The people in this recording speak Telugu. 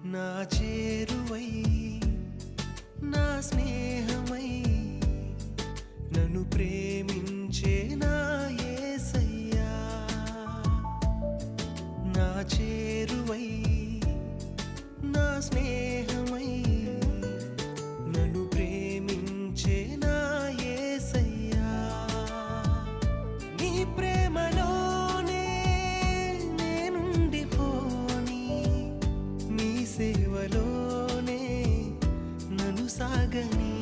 నా చేరువై నా స్నేహమై నన్ను ప్రేమించే నా యేసయ్యా నా చేరువై నా స్నేహమై నన్ను ప్రేమించే నా యేసయ్యా నీ ప్రేమలోనే నేనుండిపోని నీ సేవలోనే నన్ను సాగని